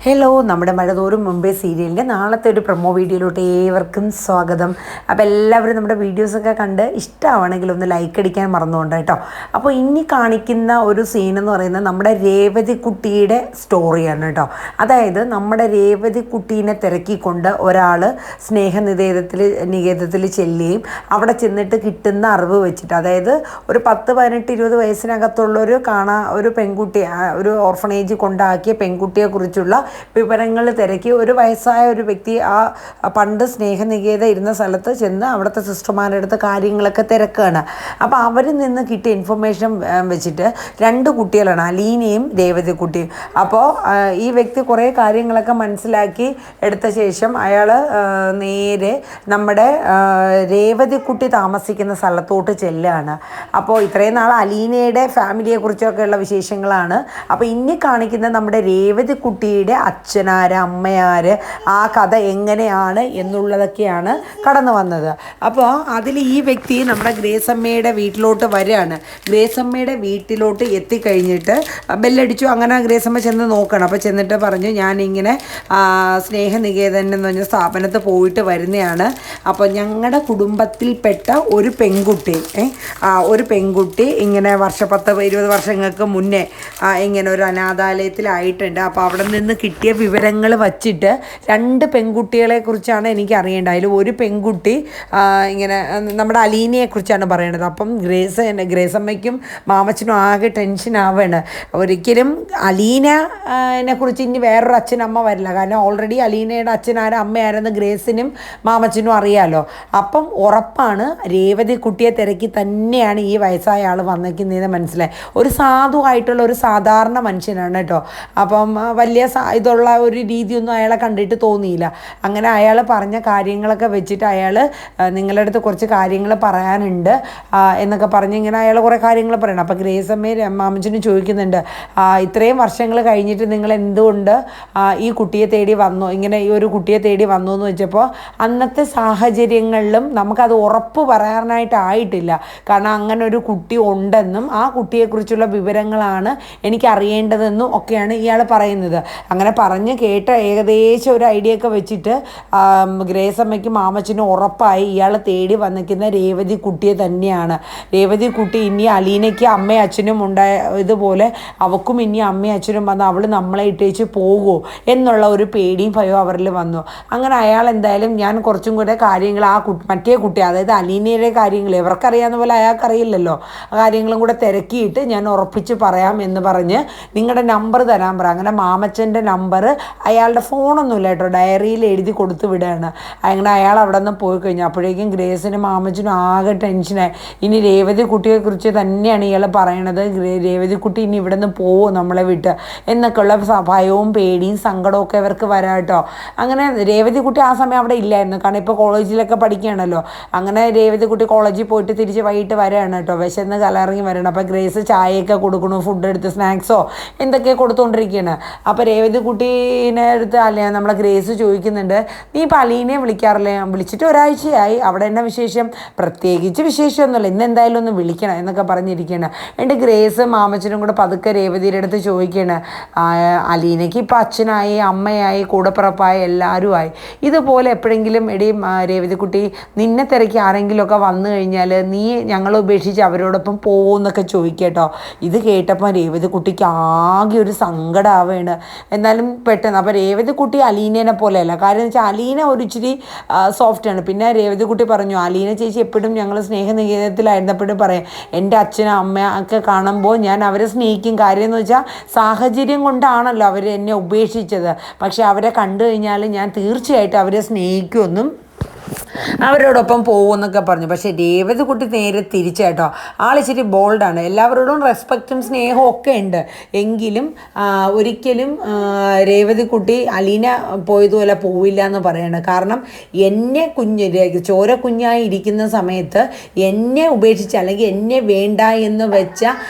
Hello, നമ്മുടെ മഴതോറും മുമ്പേ സീരിയലിൻ്റെ നാളത്തെ ഒരു പ്രൊമോ വീഡിയോയിലോട്ട് ഏവർക്കും സ്വാഗതം. അപ്പോൾ എല്ലാവരും നമ്മുടെ വീഡിയോസൊക്കെ കണ്ട് ഇഷ്ടമാണെങ്കിൽ ഒന്ന് ലൈക്ക് അടിക്കാൻ മറന്നുകൊണ്ട് കേട്ടോ. അപ്പോൾ ഇനി കാണിക്കുന്ന ഒരു സീൻ എന്ന് പറയുന്നത് നമ്മുടെ രേവതി കുട്ടിയുടെ സ്റ്റോറിയാണ് കേട്ടോ. അതായത് നമ്മുടെ രേവതി കുട്ടീനെ തിരക്കിക്കൊണ്ട് ഒരാൾ നികേതത്തിൽ ചെല്ലുകയും അവിടെ ചെന്നിട്ട് കിട്ടുന്ന അറിവ് വെച്ചിട്ട്, അതായത് ഒരു 10, 18, 20 വയസ്സിനകത്തുള്ളൊരു ഒരു പെൺകുട്ടി, ഒരു ഓർഫണേജ് കൊണ്ടാക്കിയ പെൺകുട്ടിയെക്കുറിച്ചുള്ള വിവരങ്ങൾ തിരക്കി ഒരു വയസ്സായ ഒരു വ്യക്തി പണ്ട് സ്നേഹനികേത ഇരുന്ന സ്ഥലത്ത് ചെന്ന് അവിടുത്തെ സിസ്റ്റർമാരുടെ അടുത്ത് കാര്യങ്ങളൊക്കെ തിരക്കുകയാണ്. അപ്പോൾ അവരിൽ നിന്ന് കിട്ടിയ ഇൻഫർമേഷൻ വെച്ചിട്ട് 2 കുട്ടികളാണ്, അലീനയും രേവതി കുട്ടിയും. അപ്പോൾ ഈ വ്യക്തി കുറേ കാര്യങ്ങളൊക്കെ മനസ്സിലാക്കി എടുത്ത ശേഷം അയാൾ നേരെ നമ്മുടെ രേവതി കുട്ടി താമസിക്കുന്ന സ്ഥലത്തോട്ട് ചെല്ലുകയാണ്. അപ്പോൾ ഇത്രയും നാൾ അലീനയുടെ ഫാമിലിയെക്കുറിച്ചൊക്കെയുള്ള വിശേഷങ്ങളാണ്. അപ്പോൾ ഇനി കാണിക്കുന്ന നമ്മുടെ രേവതി കുട്ടിയുടെ അച്ഛനാര്, അമ്മയാര്, ആ കഥ എങ്ങനെയാണ് എന്നുള്ളതൊക്കെയാണ് കടന്നു വന്നത്. അപ്പോൾ അതിൽ ഈ വ്യക്തി നമ്മുടെ ഗ്രേസമ്മയുടെ വീട്ടിലോട്ട് വരികയാണ്. ഗ്രേസമ്മയുടെ വീട്ടിലോട്ട് എത്തിക്കഴിഞ്ഞിട്ട് ബെല്ലടിച്ചു. അങ്ങനെ ഗ്രേസമ്മ ചെന്ന് നോക്കണം. അപ്പോൾ ചെന്നിട്ട് പറഞ്ഞു, ഞാനിങ്ങനെ സ്നേഹനികേതൻ എന്ന് പറഞ്ഞ സ്ഥാപനത്ത് പോയിട്ട് വരുന്നതാണ്. അപ്പോൾ ഞങ്ങളുടെ കുടുംബത്തിൽപ്പെട്ട ഒരു പെൺകുട്ടി ഇങ്ങനെ 10, 20 വർഷങ്ങൾക്ക് മുന്നേ ഇങ്ങനെ ഒരു അനാഥാലയത്തിലായിട്ടുണ്ട്. അപ്പോൾ അവിടെ നിന്ന് കിട്ടിയ വിവരങ്ങൾ വച്ചിട്ട് 2 പെൺകുട്ടികളെ കുറിച്ചാണ് എനിക്ക് അറിയേണ്ടത്. അതിൽ ഒരു പെൺകുട്ടി ഇങ്ങനെ നമ്മുടെ അലീനയെക്കുറിച്ചാണ് പറയണത്. അപ്പം ഗ്രേസമ്മയ്ക്കും മാമച്ചനും ആകെ ടെൻഷൻ ആവുകയാണ്. ഒരിക്കലും അലീനയെ കുറിച്ച് ഇനി വേറൊരു അച്ഛനമ്മ വരില്ല. കാരണം ഓൾറെഡി അലീനയുടെ അച്ഛനാരും അമ്മയാരെന്ന് ഗ്രേസിനും മാമച്ചനും അറിയാമല്ലോ. അപ്പം ഉറപ്പാണ് രേവതി കുട്ടിയെ തിരക്കി തന്നെയാണ് ഈ വയസ്സായ ആൾ വന്നേക്കുന്നതെന്ന് മനസ്സിലായി. ഒരു സാധുവായിട്ടുള്ള ഒരു സാധാരണ മനുഷ്യനാണ് കേട്ടോ. അപ്പം വലിയ ഇതുള്ള ഒരു രീതിയൊന്നും അയാളെ കണ്ടിട്ട് തോന്നിയില്ല. അങ്ങനെ അയാൾ പറഞ്ഞ കാര്യങ്ങളൊക്കെ വെച്ചിട്ട് അയാൾ നിങ്ങളുടെ അടുത്ത് കുറച്ച് കാര്യങ്ങൾ പറയാനുണ്ട് എന്നൊക്കെ പറഞ്ഞ് ഇങ്ങനെ അയാൾ കുറേ കാര്യങ്ങൾ പറയണം. അപ്പോൾ ഗ്രേസമ്മയും മാമച്ചനും ചോദിക്കുന്നുണ്ട്, ഇത്രയും വർഷങ്ങൾ കഴിഞ്ഞിട്ട് നിങ്ങൾ എന്തുകൊണ്ട് ഈ കുട്ടിയെ തേടി വന്നു, ഇങ്ങനെ ഈ ഒരു കുട്ടിയെ തേടി വന്നു എന്ന് വെച്ചപ്പോൾ അന്നത്തെ സാഹചര്യങ്ങളിലും നമുക്കത് ഉറപ്പ് പറയാനായിട്ടായിട്ടില്ല. കാരണം അങ്ങനെ ഒരു കുട്ടി ഉണ്ടെന്നും ആ കുട്ടിയെക്കുറിച്ചുള്ള വിവരങ്ങളാണ് എനിക്ക് അറിയേണ്ടതെന്നും ഒക്കെയാണ് ഇയാൾ പറയുന്നത്. അങ്ങനെ പറഞ്ഞ് കേട്ട ഏകദേശം ഒരു ഐഡിയ ഒക്കെ വെച്ചിട്ട് ഗ്രേസമ്മയ്ക്കും മാമച്ചനും ഉറപ്പായി ഇയാൾ തേടി വന്നിരിക്കുന്ന രേവതി കുട്ടിയെ തന്നെയാണ്. രേവതി കുട്ടി ഇനി അലീനയ്ക്ക് അമ്മയും അച്ഛനും ഇതുപോലെ അവക്കും ഇനി അമ്മയും അച്ഛനും വന്ന് അവൾ നമ്മളെ ഇട്ടേച്ച് പോകുമോ എന്നുള്ള ഒരു പേടിയും ഭയവും അവരിൽ വന്നു. അങ്ങനെ അയാൾ എന്തായാലും ഞാൻ കുറച്ചും കൂടെ കാര്യങ്ങൾ മറ്റേ കുട്ടി, അതായത് അലീനയുടെ കാര്യങ്ങൾ ഇവർക്കറിയാവുന്ന പോലെ അയാൾക്കറിയില്ലല്ലോ, ആ കാര്യങ്ങളും കൂടെ തിരക്കിയിട്ട് ഞാൻ ഉറപ്പിച്ച് പറയാം എന്ന് പറഞ്ഞ് നിങ്ങളുടെ നമ്പർ തരാൻ പറ. അങ്ങനെ മാമച്ചൻ്റെ നമ്പർ അയാളുടെ ഫോണൊന്നുമില്ല കേട്ടോ, ഡയറിയിൽ എഴുതി കൊടുത്ത് വിടുകയാണ്. അങ്ങനെ അയാൾ അവിടെ നിന്ന് പോയി കഴിഞ്ഞു. അപ്പോഴേക്കും ഗ്രേസിനും മാമച്ചനും ആകെ ടെൻഷനായി. ഇനി രേവതി കുട്ടിയെക്കുറിച്ച് തന്നെയാണ് ഇയാൾ പറയണത്, രേവതി കുട്ടി ഇനി ഇവിടെ നിന്ന് പോവോ നമ്മളെ വിട്ട് എന്നൊക്കെയുള്ള ഭയവും പേടിയും സങ്കടവും ഒക്കെ ഇവർക്ക് വരാം കേട്ടോ. അങ്ങനെ രേവതി കുട്ടി ആ സമയം അവിടെ ഇല്ലായിരുന്നു, കാരണം ഇപ്പോൾ കോളേജിലൊക്കെ പഠിക്കുകയാണല്ലോ. അങ്ങനെ രേവതി കുട്ടി കോളേജിൽ പോയിട്ട് തിരിച്ച് വൈകിട്ട് വരികയാണ് കേട്ടോ, വിശന്ന് കലറിങ്ങി വരണം. അപ്പോൾ ഗ്രേസ് ചായയൊക്കെ കൊടുക്കണു, ഫുഡ് എടുത്ത് സ്നാക്സോ എന്തൊക്കെ കൊടുത്തുകൊണ്ടിരിക്കുകയാണ്. അപ്പോൾ രേവതി കുട്ടീനെ അടുത്ത് നമ്മളെ ഗ്രേസ് ചോദിക്കുന്നുണ്ട്, നീ ഇപ്പോൾ അലീനയെ വിളിക്കാറില്ലേ? വിളിച്ചിട്ട് ഒരാഴ്ചയായി, അവിടെ എന്നാ വിശേഷം? പ്രത്യേകിച്ച് വിശേഷമൊന്നുമില്ല, ഇന്ന് എന്തായാലും ഒന്ന് വിളിക്കണം എന്നൊക്കെ പറഞ്ഞിരിക്കുകയാണ്. എൻ്റെ ഗ്രേസ് മാമച്ചനും കൂടെ പതുക്കെ രേവതിയുടെ അടുത്ത് ചോദിക്കുകയാണ്, അലീനയ്ക്ക് ഇപ്പോൾ അച്ഛനായി, അമ്മയായി, കൂടപ്പിറപ്പായി, എല്ലാവരും ആയി. ഇതുപോലെ എപ്പോഴെങ്കിലും രേവതി കുട്ടി നിന്നെ തിരക്കി ആരെങ്കിലുമൊക്കെ വന്നു കഴിഞ്ഞാൽ നീ ഞങ്ങളെ ഉപേക്ഷിച്ച് അവരോടൊപ്പം പോകുമെന്നൊക്കെ ചോദിക്കട്ടോ. ഇത് കേട്ടപ്പോൾ രേവതി കുട്ടിക്ക് ആകെ ഒരു സങ്കടമാവുകയാണ്. എന്നാലും പെട്ടെന്ന് അപ്പോൾ രേവതി കുട്ടി അലീനേനെ പോലെയല്ല. കാര്യം എന്ന് വെച്ചാൽ അലീന ഒരു ഇച്ചിരി സോഫ്റ്റാണ്. പിന്നെ രേവതി കുട്ടി പറഞ്ഞു, അലീന ചേച്ചി എപ്പോഴും ഞങ്ങൾ സ്നേഹനികേതത്തിലായിരുന്നപ്പോഴും പറയും, എൻ്റെ അച്ഛനും അമ്മ ഒക്കെ കാണുമ്പോൾ ഞാൻ അവരെ സ്നേഹിക്കും. കാര്യം എന്ന് വെച്ചാൽ സാഹചര്യം കൊണ്ടാണല്ലോ അവർ എന്നെ ഉപേക്ഷിച്ചത്. പക്ഷെ അവരെ കണ്ടു കഴിഞ്ഞാൽ ഞാൻ തീർച്ചയായിട്ടും അവരെ സ്നേഹിക്കുമെന്നും അവരോടൊപ്പം പോകുമെന്നൊക്കെ പറഞ്ഞു. പക്ഷേ രേവതി കുട്ടി നേരെ തിരിച്ചാട്ടോ, ആളിച്ചിരി ബോൾഡാണ്. എല്ലാവരോടും റെസ്പെക്റ്റും സ്നേഹവും ഒക്കെ ഉണ്ട്. എങ്കിലും ഒരിക്കലും രേവതി കുട്ടി അലീന പോയതുപോലെ പോവില്ല എന്ന് പറയണം. കാരണം എന്നെ ചോര കുഞ്ഞായി ഇരിക്കുന്ന സമയത്ത് എന്നെ ഉപേക്ഷിച്ച് അല്ലെങ്കിൽ എന്നെ വേണ്ട എന്ന് വെച്ച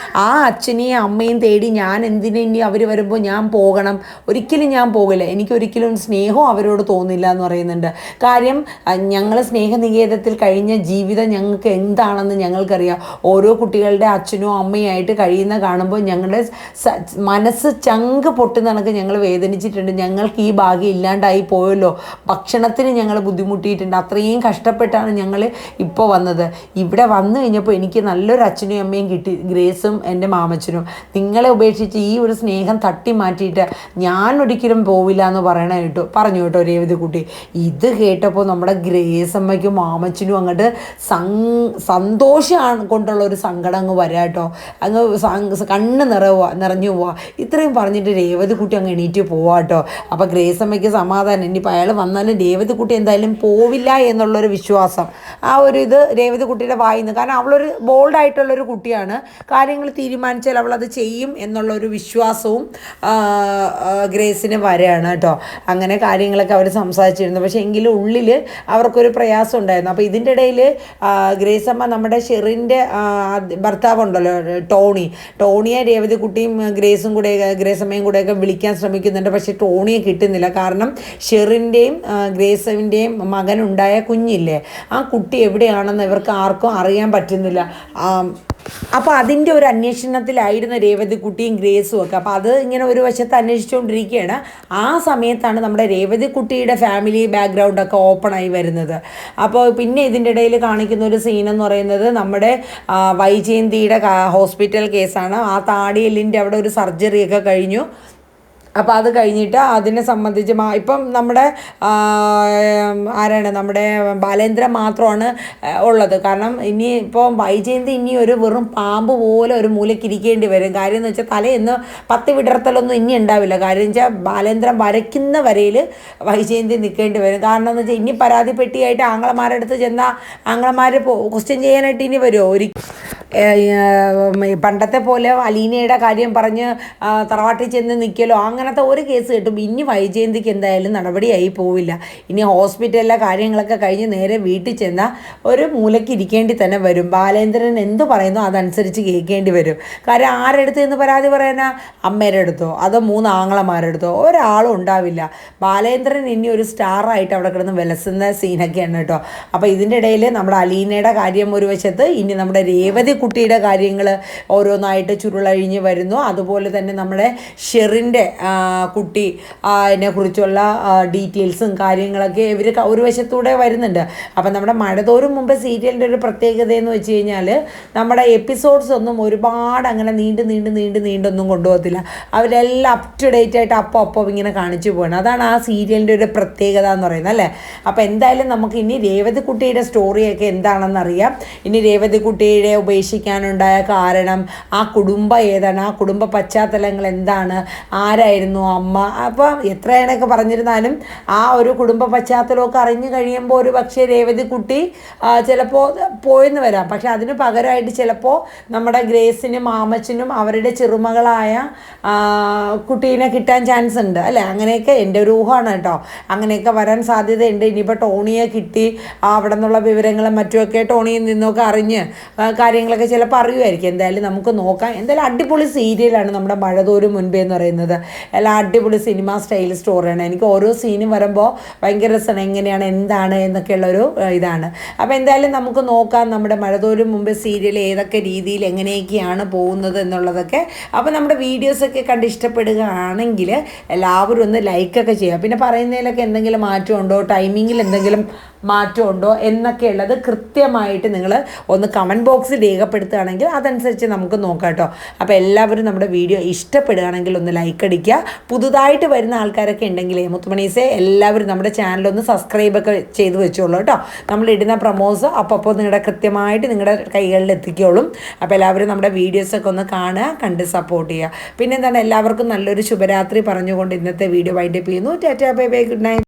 ആ അച്ഛനെയും അമ്മയും തേടി ഞാൻ എന്തിനു ഇനി അവർ വരുമ്പോൾ ഞാൻ പോകണം? ഒരിക്കലും ഞാൻ പോകില്ല. എനിക്കൊരിക്കലും സ്നേഹവും അവരോട് തോന്നില്ല എന്ന് പറയുന്നുണ്ട്. കാര്യം ഞങ്ങൾ സ്നേഹനികേതത്തിൽ കഴിഞ്ഞ ജീവിതം ഞങ്ങൾക്ക് എന്താണെന്ന് ഞങ്ങൾക്കറിയാം. ഓരോ കുട്ടികളുടെ അച്ഛനും അമ്മയായിട്ട് കഴിയുന്ന കാണുമ്പോൾ ഞങ്ങളുടെ മനസ്സ് ചങ്ക് പൊട്ടുന്ന കണക്ക് ഞങ്ങൾ വേദനിച്ചിട്ടുണ്ട്. ഞങ്ങൾക്ക് ഈ ഭാഗ്യം ഇല്ലാണ്ടായി പോയല്ലോ, ഭക്ഷണത്തിന് ഞങ്ങൾ ബുദ്ധിമുട്ടിയിട്ടുണ്ട്, അത്രയും കഷ്ടപ്പെട്ടാണ് ഞങ്ങൾ ഇപ്പോൾ വന്നത്. ഇവിടെ വന്നു കഴിഞ്ഞപ്പോൾ എനിക്ക് നല്ലൊരു അച്ഛനും അമ്മയും കിട്ടി, ഗ്രേസും എൻ്റെ മാമച്ചനും. നിങ്ങളെ ഉപേക്ഷിച്ച് ഈ ഒരു സ്നേഹം തട്ടി മാറ്റിയിട്ട് ഞാൻ ഒരിക്കലും പോവില്ല എന്ന് പറഞ്ഞു കേട്ടോ രേവതിക്കുട്ടി. ഇത് കേട്ടപ്പോൾ നമ്മുടെ ഗ്രേസ് അമ്മയ്ക്കും മാമച്ചനും അങ്ങോട്ട് സന്തോഷം കൊണ്ടുള്ള ഒരു സങ്കടം അങ്ങ് വരാം കേട്ടോ. അങ്ങ് കണ്ണ് നിറഞ്ഞു പോവാ. ഇത്രയും പറഞ്ഞിട്ട് രേവതിക്കുട്ടി അങ്ങ് എണീറ്റ് പോവാ കേട്ടോ. അപ്പോൾ ഗ്രേസ് അമ്മയ്ക്ക് സമാധാനം, ഇനിയിപ്പോൾ അയാൾ വന്നാലും രേവതിക്കുട്ടി എന്തായാലും പോവില്ല എന്നുള്ളൊരു വിശ്വാസം, ആ ഒരു ഇത് രേവതിക്കുട്ടിയുടെ വായിന്ന്. കാരണം അവളൊരു ബോൾഡായിട്ടുള്ളൊരു കുട്ടിയാണ്, കാര്യങ്ങൾ തീരുമാനിച്ചാൽ അവളത് ചെയ്യും എന്നുള്ളൊരു വിശ്വാസവും ഗ്രേസിന് വരെയാണ് കേട്ടോ. അങ്ങനെ കാര്യങ്ങളൊക്കെ അവർ സംസാരിച്ചിരുന്നു. പക്ഷേ എങ്കിലും ഉള്ളിൽ അവർക്കൊരു പ്രയാസം ഉണ്ടായിരുന്നു. അപ്പോൾ ഇതിൻ്റെ ഇടയിൽ ഗ്രേസ് അമ്മ നമ്മുടെ ഷെറിൻ്റെ ഭർത്താവുണ്ടല്ലോ ടോണിയെ രേവതിക്കുട്ടിയും ഗ്രേസ് അമ്മയും കൂടെയൊക്കെ വിളിക്കാൻ ശ്രമിക്കുന്നുണ്ട്. പക്ഷേ ടോണിയെ കിട്ടുന്നില്ല. കാരണം ഷെറിൻ്റെയും ഗ്രേസിൻ്റെയും മകനുണ്ടായ കുഞ്ഞില്ലേ, ആ കുട്ടി എവിടെയാണെന്ന് ഇവർക്ക് ആർക്കും അറിയാൻ പറ്റുന്നില്ല. അപ്പോൾ അതിൻ്റെ ഒരു അന്വേഷണത്തിലായിരുന്നു രേവതിക്കുട്ടിയും ഗ്രേസും ഒക്കെ. അപ്പോൾ അത് ഇങ്ങനെ ഒരു വശത്ത് അന്വേഷിച്ചുകൊണ്ടിരിക്കുകയാണ്. ആ സമയത്താണ് നമ്മുടെ രേവതിക്കുട്ടിയുടെ ഫാമിലി ബാക്ക്ഗ്രൗണ്ടൊക്കെ ഓപ്പണായി വരുന്നത്. അപ്പോൾ പിന്നെ ഇതിൻ്റെ ഇടയിൽ കാണിക്കുന്ന ഒരു സീനെന്ന് പറയുന്നത് നമ്മുടെ വൈജയന്തിയുടെ ഹോസ്പിറ്റൽ കേസാണ്. ആ താടിയെല്ലിൻ്റെ അവിടെ ഒരു സർജറിയൊക്കെ കഴിഞ്ഞു. അപ്പോൾ അത് കഴിഞ്ഞിട്ട് അതിനെ സംബന്ധിച്ച് ഇപ്പം നമ്മുടെ ആരാണ്, നമ്മുടെ ബാലേന്ദ്രൻ മാത്രമാണ് ഉള്ളത്. കാരണം ഇനി ഇപ്പോൾ വൈജയന്തി ഇനി ഒരു വെറും പാമ്പ് പോലെ ഒരു മൂലക്കിരിക്കേണ്ടി വരും. കാര്യം എന്ന് വെച്ചാൽ തലേന്ന് 10 വിടർത്തലൊന്നും ഇനി ഉണ്ടാവില്ല. കാര്യം എന്ന് വെച്ചാൽ ബാലേന്ദ്രൻ വരയ്ക്കുന്ന വരയിൽ വൈജയന്തി നിൽക്കേണ്ടി വരും. കാരണം എന്ന് വെച്ചാൽ ഇനി പരാതിപ്പെട്ടിയായിട്ട് ആങ്ങളമാരുടെ അടുത്ത് ചെന്നാൽ ആങ്ങളമാർ ക്വസ്റ്റ്യൻ ചെയ്യാനായിട്ട് ഇനി വരുമോ? പണ്ടത്തെ പോലെ അലീനയുടെ കാര്യം പറഞ്ഞ് തറവാട്ടിൽ ചെന്ന് നിൽക്കലോ അങ്ങനത്തെ ഒരു കേസ് കിട്ടും. ഇനി വൈജയന്തിക്ക് എന്തായാലും നടപടിയായി പോവില്ല. ഇനി ഹോസ്പിറ്റലിലെ കാര്യങ്ങളൊക്കെ കഴിഞ്ഞ് നേരെ വീട്ടിൽ ചെന്നാൽ ഒരു മൂലയ്ക്ക് ഇരിക്കേണ്ടി തന്നെ വരും. ബാലേന്ദ്രൻ എന്ത് പറയുന്നോ അതനുസരിച്ച് കേൾക്കേണ്ടി വരും. കാര്യം ആരെടുത്ത് എന്ന് പരാതി പറയാനാ? അമ്മയുടെ അടുത്തോ അതോ 3 ആങ്ങളമാരുടെ അടുത്തോ? ഒരാളും ഉണ്ടാവില്ല. ബാലേന്ദ്രൻ ഇനി ഒരു സ്റ്റാറായിട്ട് അവിടെ കിടന്ന് വിലസുന്ന സീനൊക്കെയാണ് കേട്ടോ. അപ്പോൾ ഇതിൻ്റെ ഇടയിൽ നമ്മുടെ അലീനയുടെ കാര്യം ഒരു വശത്ത്, ഇനി നമ്മുടെ രേവതിക്കുട്ടിയുടെ കാര്യങ്ങൾ ഓരോന്നായിട്ട് ചുരുളഴിഞ്ഞ് വരുന്നു. അതുപോലെ തന്നെ നമ്മുടെ ഷെറിൻ്റെ കുട്ടി അതിനെ കുറിച്ചുള്ള ഡീറ്റെയിൽസും കാര്യങ്ങളൊക്കെ ഇവർ ഒരു വശത്തൂടെ വരുന്നുണ്ട്. അപ്പം നമ്മുടെ മഴതോറും മുമ്പ് സീരിയലിൻ്റെ ഒരു പ്രത്യേകത എന്ന് വെച്ച് കഴിഞ്ഞാൽ നമ്മുടെ എപ്പിസോഡ്സ് ഒന്നും ഒരുപാട് അങ്ങനെ നീണ്ടൊന്നും കൊണ്ടുപോകത്തില്ല. അവരെല്ലാം അപ് ടു ഡേറ്റ് ആയിട്ട് അപ്പം ഇങ്ങനെ കാണിച്ചു പോകണം. അതാണ് ആ സീരിയലിൻ്റെ ഒരു പ്രത്യേകത എന്ന് പറയുന്നത് അല്ലേ. അപ്പോൾ എന്തായാലും നമുക്ക് ഇനി രേവതിക്കുട്ടിയുടെ സ്റ്റോറിയൊക്കെ എന്താണെന്നറിയാം. ഇനി രേവതിക്കുട്ടിയുടെ ഉപേക്ഷിക്കാനുണ്ടായ കാരണം, ആ കുടുംബം ഏതാണ്, ആ കുടുംബ പശ്ചാത്തലങ്ങൾ എന്താണ്, ആരായിരുന്നു അമ്മ. അപ്പം എത്രയാണൊക്കെ പറഞ്ഞിരുന്നാലും ആ ഒരു കുടുംബ പശ്ചാത്തലമൊക്കെ അറിഞ്ഞു കഴിയുമ്പോൾ ഒരു പക്ഷേ രേവതിക്കുട്ടി ചിലപ്പോൾ പോയെന്ന് വരാം. പക്ഷെ അതിന് പകരമായിട്ട് ചിലപ്പോൾ നമ്മുടെ ഗ്രേസിനും മാമച്ചനും അവരുടെ ചെറുമകളായ കുട്ടീനെ കിട്ടാൻ ചാൻസ് ഉണ്ട് അല്ലേ. അങ്ങനെയൊക്കെ എൻ്റെ ഒരു ഊഹമാണ് കേട്ടോ. അങ്ങനെയൊക്കെ വരാൻ സാധ്യതയുണ്ട്. ഇനിയിപ്പോൾ ടോണിയെ കിട്ടി അവിടെ നിന്നുള്ള വിവരങ്ങളും മറ്റുമൊക്കെ ടോണിയിൽ നിന്നൊക്കെ അറിഞ്ഞ് കാര്യങ്ങളൊക്കെ ചിലപ്പോൾ അറിയുമായിരിക്കും. എന്തായാലും നമുക്ക് നോക്കാം. എന്തായാലും അടിപൊളി സീരിയലാണ് നമ്മുടെ മഴതോറും മുൻപേ എന്ന് പറയുന്നത്. എല്ലാം അടിപൊളി സിനിമ സ്റ്റൈൽ സ്റ്റോറിയാണ്. എനിക്ക് ഓരോ സീനും വരുമ്പോൾ ഭയങ്കര രസമാണ്, എങ്ങനെയാണ് എന്താണ് എന്നൊക്കെയുള്ളൊരു ഇതാണ്. അപ്പോൾ എന്തായാലും നമുക്ക് നോക്കാം നമ്മുടെ മഴതോറും മുമ്പേ സീരിയൽ ഏതൊക്കെ രീതിയിൽ എങ്ങനെയൊക്കെയാണ് പോകുന്നത് എന്നുള്ളതൊക്കെ. അപ്പോൾ നമ്മുടെ വീഡിയോസൊക്കെ കണ്ട് ഇഷ്ടപ്പെടുകയാണെങ്കിൽ എല്ലാവരും ഒന്ന് ലൈക്കൊക്കെ ചെയ്യുക. പിന്നെ പറയുന്നതിലൊക്കെ എന്തെങ്കിലും മാറ്റമുണ്ടോ, ടൈമിങ്ങിൽ എന്തെങ്കിലും മാറ്റമുണ്ടോ എന്നൊക്കെയുള്ളത് കൃത്യമായിട്ട് നിങ്ങൾ ഒന്ന് കമൻറ്റ് ബോക്സിൽ രേഖപ്പെടുത്തുകയാണെങ്കിൽ അതനുസരിച്ച് നമുക്ക് നോക്കാം കേട്ടോ. അപ്പോൾ എല്ലാവരും നമ്മുടെ വീഡിയോ ഇഷ്ടപ്പെടുകയാണെങ്കിൽ ഒന്ന് ലൈക്ക് അടിക്കുക. പുതുതായിട്ട് വരുന്ന ആൾക്കാരൊക്കെ ഉണ്ടെങ്കിലേ മുത്തുമണീസെ എല്ലാവരും നമ്മുടെ ചാനലൊന്ന് സബ്സ്ക്രൈബൊക്കെ ചെയ്ത് വെച്ചോളൂ കേട്ടോ. നമ്മളിടുന്ന പ്രൊമോസ് അപ്പോൾ നിങ്ങളുടെ കൃത്യമായിട്ട് നിങ്ങളുടെ കൈകളിൽ എത്തിക്കോളും. അപ്പോൾ എല്ലാവരും നമ്മുടെ വീഡിയോസൊക്കെ ഒന്ന് കാണുക, കണ്ട് സപ്പോർട്ട് ചെയ്യുക. പിന്നെ എന്താണ്, എല്ലാവർക്കും നല്ലൊരു ശുഭരാത്രി പറഞ്ഞുകൊണ്ട് ഇന്നത്തെ വീഡിയോ വൈൻഡപ്പ് ചെയ്യുന്നു. Tata bye bye, good night.